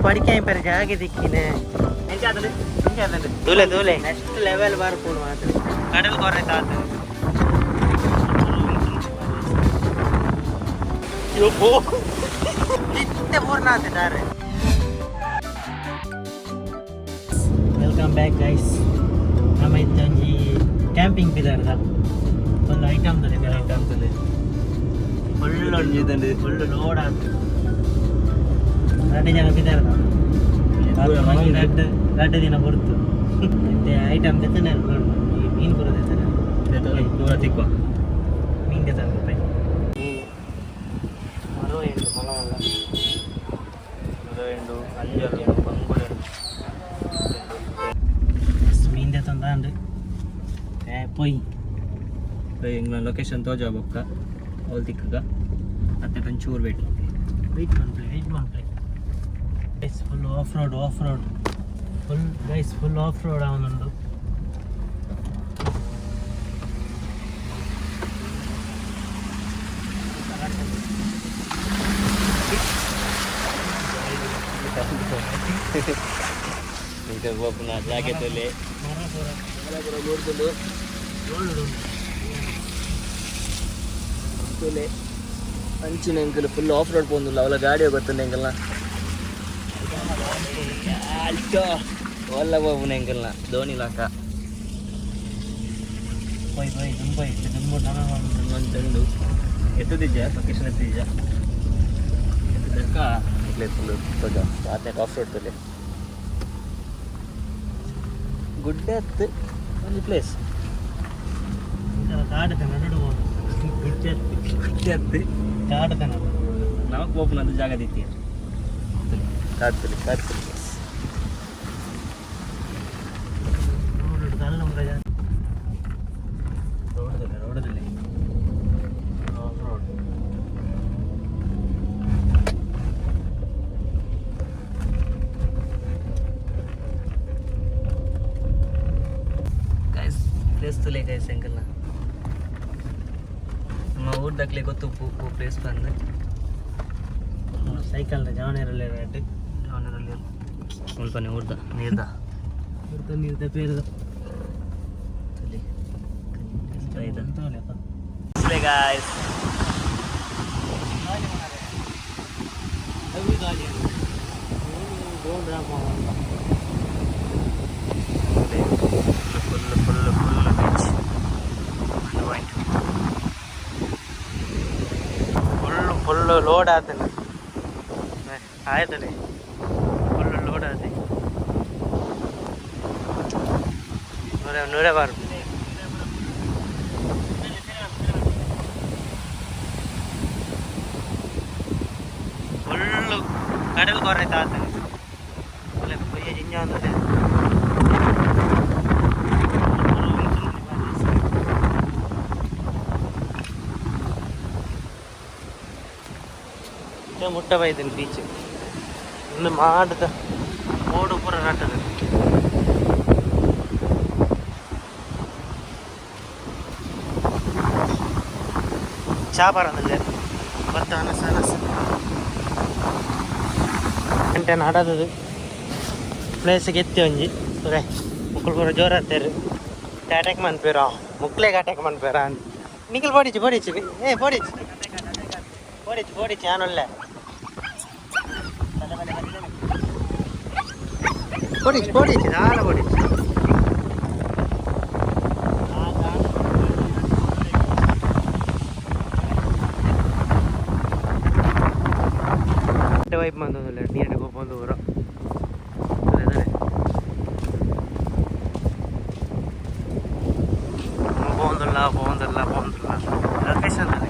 പഠിക്കാൻ പേര് ജാഗി ദിക്കിനെ ദൂലെ ദൂലെ നെക്സ്റ്റ് ലെവൽ ബാർ പോണു മാത്രം കടൽ കുറേ താത്ത് ವೆಲ್ಕಮ್ ಬ್ಯಾಕ್ ಗೈಸ್ ನಮ್ಮ ಇತ್ತಂಜಿ ಕ್ಯಾಂಪಿಂಗ್ ಪಿದಾರ್ದ ಒಂದು ಐಟಮ್ ತಲೆ ಫುಲ್ ಲೋಡ್ ಆಯ್ತು 2 ಜನ ಪಿದಾರ್ದ ಎರಡು ದಿನ ಹೊರತು ಮತ್ತೆ ಐಟಮ್ ತೆತ್ತಾನೆ ಮೀನು ಬರೋದೈತಾರೆ ದೂರ ತಿಕ್ಕುವ ಮೀನು ತೆತ್ತಾನೆ ರೂಪಾಯಿ ಮರೋ ಎಂಟು ಮೊಲವಲ್ಲ ಮರೋ ಎಂಟು ಅಂಜಲು ಎಂಟು ಬಂಗುಳು ಮೀನು ತೆತ್ತಂದು ಪೊಯ್ ಹಿಂಗೆ ಲೊಕೇಶನ್ ತೋಜ ಬೊಕ್ಕ ಅವಳು ತಿಕ್ಕಗ ಮತ್ತೆ ಒಂಚೂರು ವೆಯ್ಟ್ ಮಾಡ್ಪ್ಲೆ full off road full off road ಅವನೊಂದು ಜಾಕೆಟಲ್ಲಿ ಅಂಚಿನ ಎಂಕಲ್ ಫುಲ್ ಆಫ್ ರೋಡ್ ಪೋಂದಿಲ್ಲ ಅವಳ ಗಾಡಿ ಹೋಗುತ್ತಲ್ಲ ಎಂಕಲ್ನ ಒಲ್ಲ ಬಾಬುನ ಎಂಕಲ್ನ ಧೋನಿ ಲಾಕ ದುಂಬು ಎತ್ತದಿಜ್ಜ ಲೊಕೇಶನ್ ಎತ್ತಿದ್ಜ ಎತ್ತದಕ್ಕ ಇಟ್ಲೆ ಫುಲ್ ಆತ ಆಫ್ ರೋಡ್ ತಲೆ ಗುಡ್ಡೆ ಹತ್ತು ಒಂದು ಪ್ಲೇಸ್ ಕಾಡ್ತಾನೆ ಹತ್ತು ಕಾಡ್ತಾನೆ ನಮಗೆ ಹೋಗ್ನದು ಜಾಗ ದಿತ್ತಿ ಕಾಡ್ತಲಿ ರೋಡದಲ್ಲಿ ಪ್ಲೇಸ್ ತುಲೆ ಗೈಸ್ ಎಂಕಲ್ನ ನಮ್ಮ ಊರ್ದಾಗ್ಲೇ ಗೊತ್ತು ಪ್ಲೇಸ್ ಬಂದು ಸೈಕಲ್ನ ಜಾವನೇರಲ್ಲಿ ಸ್ವಲ್ಪ ನೀರ್ದ ಪೇರ್ದ guys ಫುಲ್ ಲೋಡ್ ಆತನ ಆಯ್ತಲ್ಲ ಫುಲ್ ಲೋಡ್ ಆತ ನೂರೇ ಬಾರು ಫುಲ್ಲು ಕಡಲ್ ಕೊರೆ ತಾತ ಜಿಂಜ ಅಂದ್ರೆ ಮುಟ್ಟ ಬೈದನು ಬೀಚ್ ಇನ್ನು ಮಾಡಿದ ಓಡು ಪೂರ ನಟ್ಟದ ಚಾಪರ ಅಂದ್ರೆ ಭತ್ತ ಅನಸ ಗಂಟೆ ನಾಡದು ಪ್ಲೇಸಿಗೆ ಎತ್ತಿ ಒಂಜಿ ಸುರೇ ಮುಕ್ಕಳು ಪೂರ ಜೋರು ಹತ್ತೇರು ಅಟ್ಯಾಕ್ ಮನ್ಪೇರ ಮುಕ್ಳೆಗೆ ಅಟ್ಯಾಕ್ ಮನ್ಪೇರ ಅಂತ ನಿಖಿಲ್ ಪೋಡಿಚಿ ಪೋಡಿಚಿ ಆನೊಲ್ಲೆ ಪೋಡಿಚಿ ನಾಲ ಪೋಡಿಚಿ ವೈಪ್ ಬಂದಲ್ಲ ನೀರಿಗೆ ಹೋಗ್ಬಂದು ಊರು പോകുന്നില്ല ലൊക്കേഷൻ തന്നെ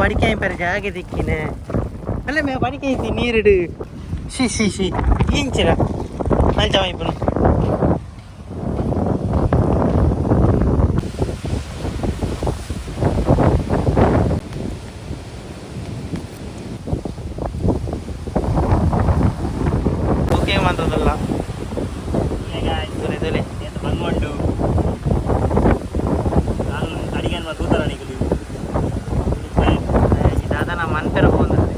പഠിക്കാൻ പേര് ജാഗി ദിക്കിനെ അല്ല മേ പഠിക്കാൻ നീരിട് ശി ഈഞ്ചിര നല്ല വായ്പണം ಮಾತ್ರದಲ್ಲ ತುಲೆ ತುಲೆ ಬಂದ್ಕೊಂಡು ನಾನು ಅಡಿಗೆ ತೂತರ ನಿಗಲಿ ದಾದಾ ಮನ್ಪೆರ ಹೋದಂತೆ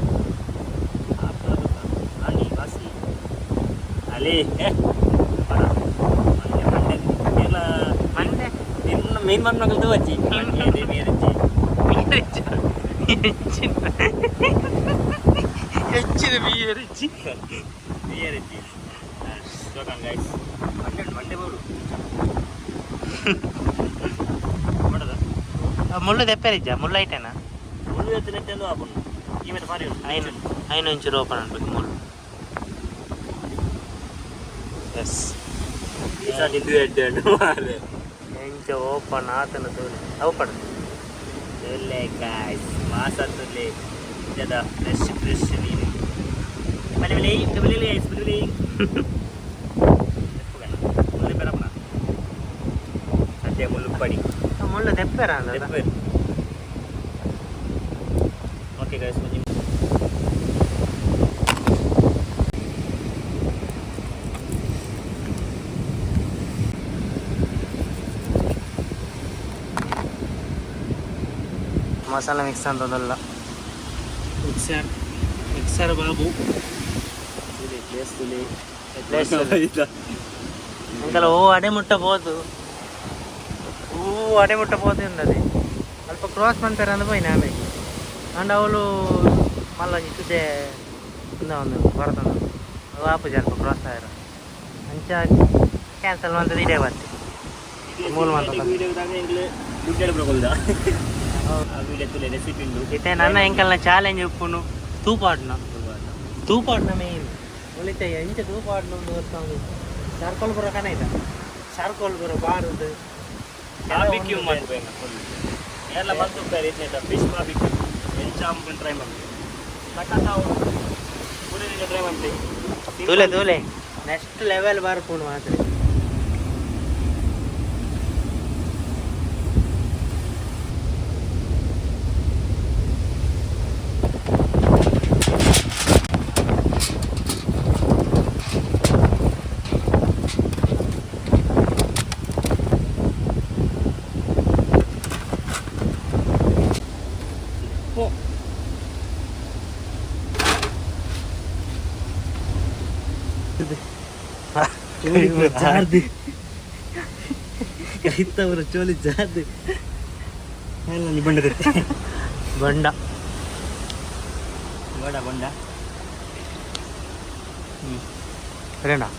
ಆನಿ ಬಾಸಿ ಅಲ್ಲಿ ಮಂಡೆ ಮೇನ್ ಮಣ್ಣು ವಚ್ಚಿ ಹೆಚ್ಚಿನ ಬಿಯರಿಚ್ಚಿ ಮಂಡೆ ಬೋಡು ಮುಳ್ಳು ತೆಪ್ಪರಿಜ್ಜ ಮುಳ್ಳು ಐಟೇನಾ ಮುಳ್ಳು ಎತ್ತಿನ ಆಪುಂಡು ಈ ಮೇಲೆ ಮಾರಿ ಐನು ಇಂಚು ಓಪನ್ ಅನ್ಬೇಕು ಮುಳ್ಳು ಎಸ್ ಎಂಚ ಓಪನ್ ಆತನ ತೋಲಿ ಅವು ಪಡ ತುಲ್ಲೆ ಗಾಯ್ಸ್ ಮಾಸ ತುಲ್ಲೆ ಜದ ಫ್ರೆಶ್ ಫ್ರೆಶ್ ನೀನು ಬಲಿ ಬಲಿ ಬಲಿ ಗೈಸ್ ಬಲಿ ಮುಳ್ಳು ಬೆರಪನ ಸದ್ಯ ಮುಳ್ಳು ಪಡಿ ಮುಳ್ಳು ತೆಪ್ಪರ ತೆಪ್ಪೆ ಓಕೆ ಗೈಸ್ ಮುಂಜಿ ಮಸಾಲ ಮಿಕ್ಸ್ ಅಂತದಲ್ಲ ಮಿಕ್ಸರ್ ಬಾಬು ಅಂಕಲ್ ಓ ಅಡೆ ಮುಟ್ಟಬಹುದು ಅಡೆ ಮುಟ್ಟಬಹುದು ఉన్నది అల్ప క్రాస్ పంపారు పోయినా ఆమె అండ్ అవలు మళ్ళీ ఇదే ఉందా ఉంది కొడుతుంది వాపు జరప క్రాస్ అయ్యారు మంచిగా క్యాన్సల్ మంతది ఇదే బట్టి మూడు మంత్ అయితే నన్న ఇంకల్ನ ಚಾಲೆಂಜ್ ಉಪ್ಪುನು ತೂಪಾಡ್ನ ಮೇನ್ ಉಳಿತ ಎಂಚ ತೂಪಾಡ್ನ ಒಂದು ಬರ್ತಾವೆ ಚಾರ್ಕೋಲ್ ಬರೋ ಕನ ಚಾರ್ಕೋಲ್ ಬರೋ ಬಾರದು ಬಾರ್ಬಿಕ್ಯೂ ಮಾಡ್ಬೇಕು ಎಲ್ಲ ಬಂತು ಫಿಶ್ ಬಾರ್ಬಿಕ್ಯೂ ಎಂಚಾಂಪು ಟ್ರೈ ಮಾಡ್ತೀವಿ ಕಟ್ಟಾವು ಪುಡಿನಿಗೆ ಟ್ರೈ ಮಾಡ್ತೀವಿ ತೂಲೆ ನೆಕ್ಸ್ಟ್ ಲೆವೆಲ್ ಬಾರ್ಪುಣು ಮಾತ್ರ ಕೈತವರು ಚೋಲಿ ಜಾರ್ದು ಎಲ್ಲ ಬಂಡ ಬಂಡ ಬಂಡ ಬಂಡ ಸರಿನಾ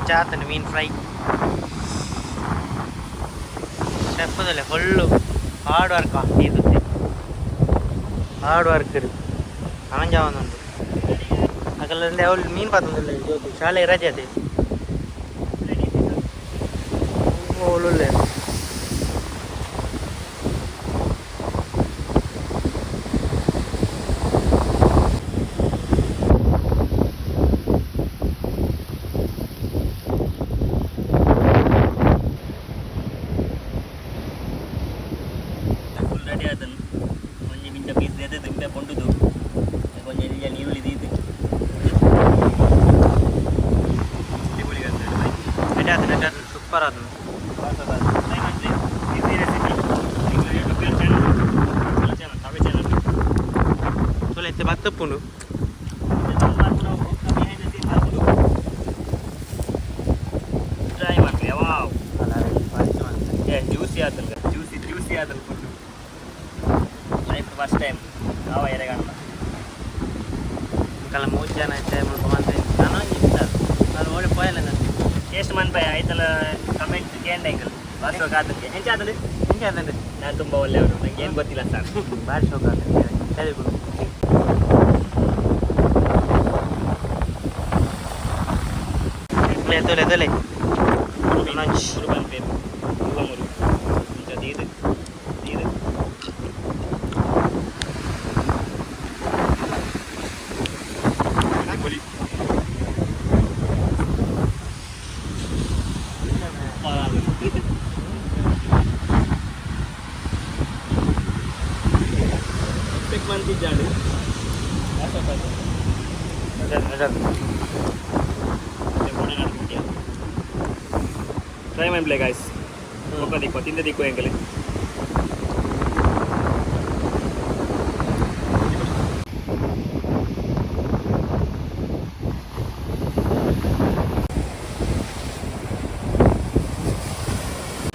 ಚಾತನ ಮೀನು ಫ್ರೈ ಶೆಫ್ದಲ್ಲೇ ಫುಲ್ಲು ಹಾರ್ಡ್ ವರ್ಕ್ ಇರುತ್ತೆ ಹಾರ್ಡ್ ವರ್ಕ್ ಇರುತ್ತೆ ಅನಂಜಾವೊಂದುಂಟು ಅದಲ್ಲಂದ್ರೆ ಅವಳು ಮೀನು ಪಾತಂದಿಲ್ಲ ಜೋತಿ ಶಾಲೆ ರಜೆ ಅದೇ ಒಳ್ಳೆ ready adanu onje minta piece dede dinta pondudu konja ilya neevuli deedu dibuli gante ready adanu super adanu try manje easy recipe ingla youtube channel tabe channel tole ette battappundu try ಮಾಡ್ತೀಯ wow juicy adanu juicy adanu first time ನಾವು ಎರೆಗಾಣಲ್ಲ ಕಲ 3 ಜನ time ಮಾಡ್ಕೊಂಡ್ರೆ ನಾನು ಇರ್ತಾರೆ ಅದು ಒಳ್ಳೆ ಪಾಯಲ್ಲ ನಾನು ಟೇಸ್ಟ್ ಮನ್ಪಾಯ ಆಯ್ತಲ್ಲ ಕಮೆಂಟ್ ಕೇಂಡ ಅಂಕಲ್ ಭಾಳ ಶೋಕ ಆತಕ್ಕೆ ಹೆಂಚೆ ಆತಂದ್ರೆ ನಾನು ತುಂಬ ಒಳ್ಳೆಯವರು ನಂಗೆ ಏನು ಗೊತ್ತಿಲ್ಲ ಸರ್ ಭಾಳ ಶೋಕ ಆತಂದ್ರೆ ಸರಿ ಬಿಡು ಎತ್ತಲೆ ಮುರು ಬಂದ್ಪೇರು ಮುರು ಇದು ಮಂತ್ ಇದ್ದಾಡು ಟ್ರೈ ಮಾಡ್ಲೇ ಗಾಯ್ಸ್ ಒಕ್ಕ ದಿಕ್ಕು ತಿಂದ ದಿಕ್ಕು ಹೆಂಗಲೆ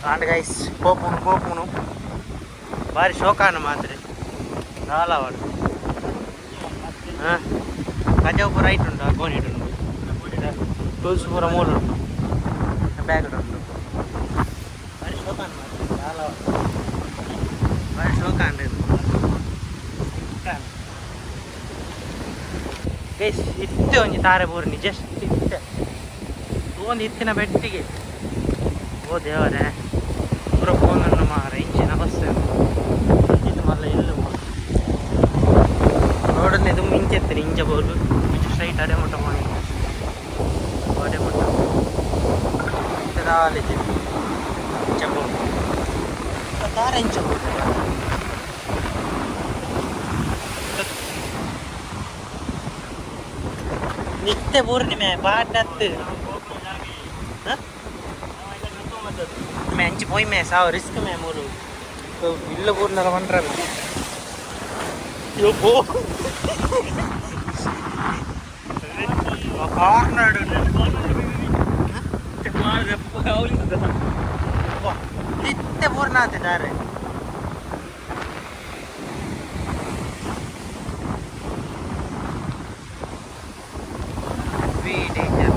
అండ్ గైస్ పోపును భారీ షోకాను మాత్రం రాలా వాడు గజాపుర రైట్ ఉండు కోనేటు తులసిపుర మూలు బ్యాగ్ ఉండు ಭಾರಿ ಶೋಕಾನ್ ಮಾತ್ರ ರಾಲ ಭಾರಿ ಶೋಕಾನ್ ರೀ ಗೈಸ್ ಇತ್ತೆ ಒಂಜಿ ತಾರೆ ಪೂರ್ಣಿ ಜಸ್ಟ್ ಇತ್ತೆ ಒಂದು ಇತ್ತಿನ ಬೆಟ್ಟಿಗೆ ಓ ದೇವರೇ ಪೂರ ಫೋನನ್ನು ಮಾರ ಇಂಚಿನ ಬಸ್ ಇದು ಮಲ್ಲ ಎಲ್ಲು ರೋಡಲ್ಲಿ ತುಂಬ ಇಂಚೆತ್ತೀನಿ ಇಂಚ ಬೋಲು ಸ್ಟ್ರೈಟ್ ಅಡೆ ಮುಟ್ಟ ಮಾಡಿ ಅಡೆ ಮುಟ್ಟ ರಾಲಿದೆ ಇಂಚ ಬೋಲು ಕಾರ ಇಂಚ ಬೋಲು ನಿತ್ಯ ಪೂರ್ಣಿಮೆ ಪಾಟತ್ತು మంచి పోయి మే సావు రిస్క్ మే మూలు ఇల్లు పూర్ణల వంటరాలు కార్నాడు నిత్య పూర్ణాతి దారే డేంజర్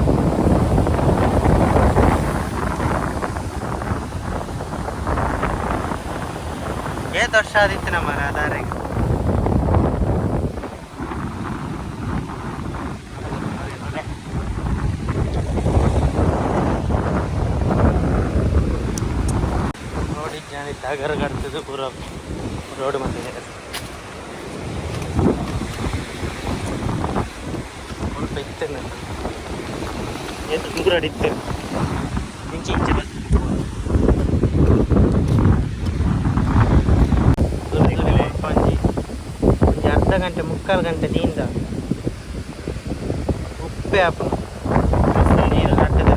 ಏದು ವರ್ಷ ಆದಿತ್ತು ನಮ್ಮ ಆಧಾರಿಗೆ ರೋಡ್ ಜಾನಿತ್ತು ಅಗರ ಕಟ್ತದೆ ಪೂರ ರೋಡ್ ಮಂದಿಗೆ ಸ್ವಲ್ಪ ಇತ್ತು ಎದ್ದು ದೂರಡಿತ್ತು ಇಂಚಿ ಇಂಚಿ ಅರ್ಧ ಗಂಟೆ ಮುಕ್ಕಾಲು ಗಂಟೆ ನೀಂದ ಉಪ್ಪೆ ಹಾಪು ನೀರು ಕಟ್ಟದ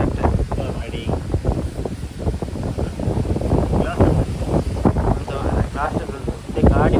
ಮಾಡಿ ಲಾಸ್ಟ್ ಗಾಡಿ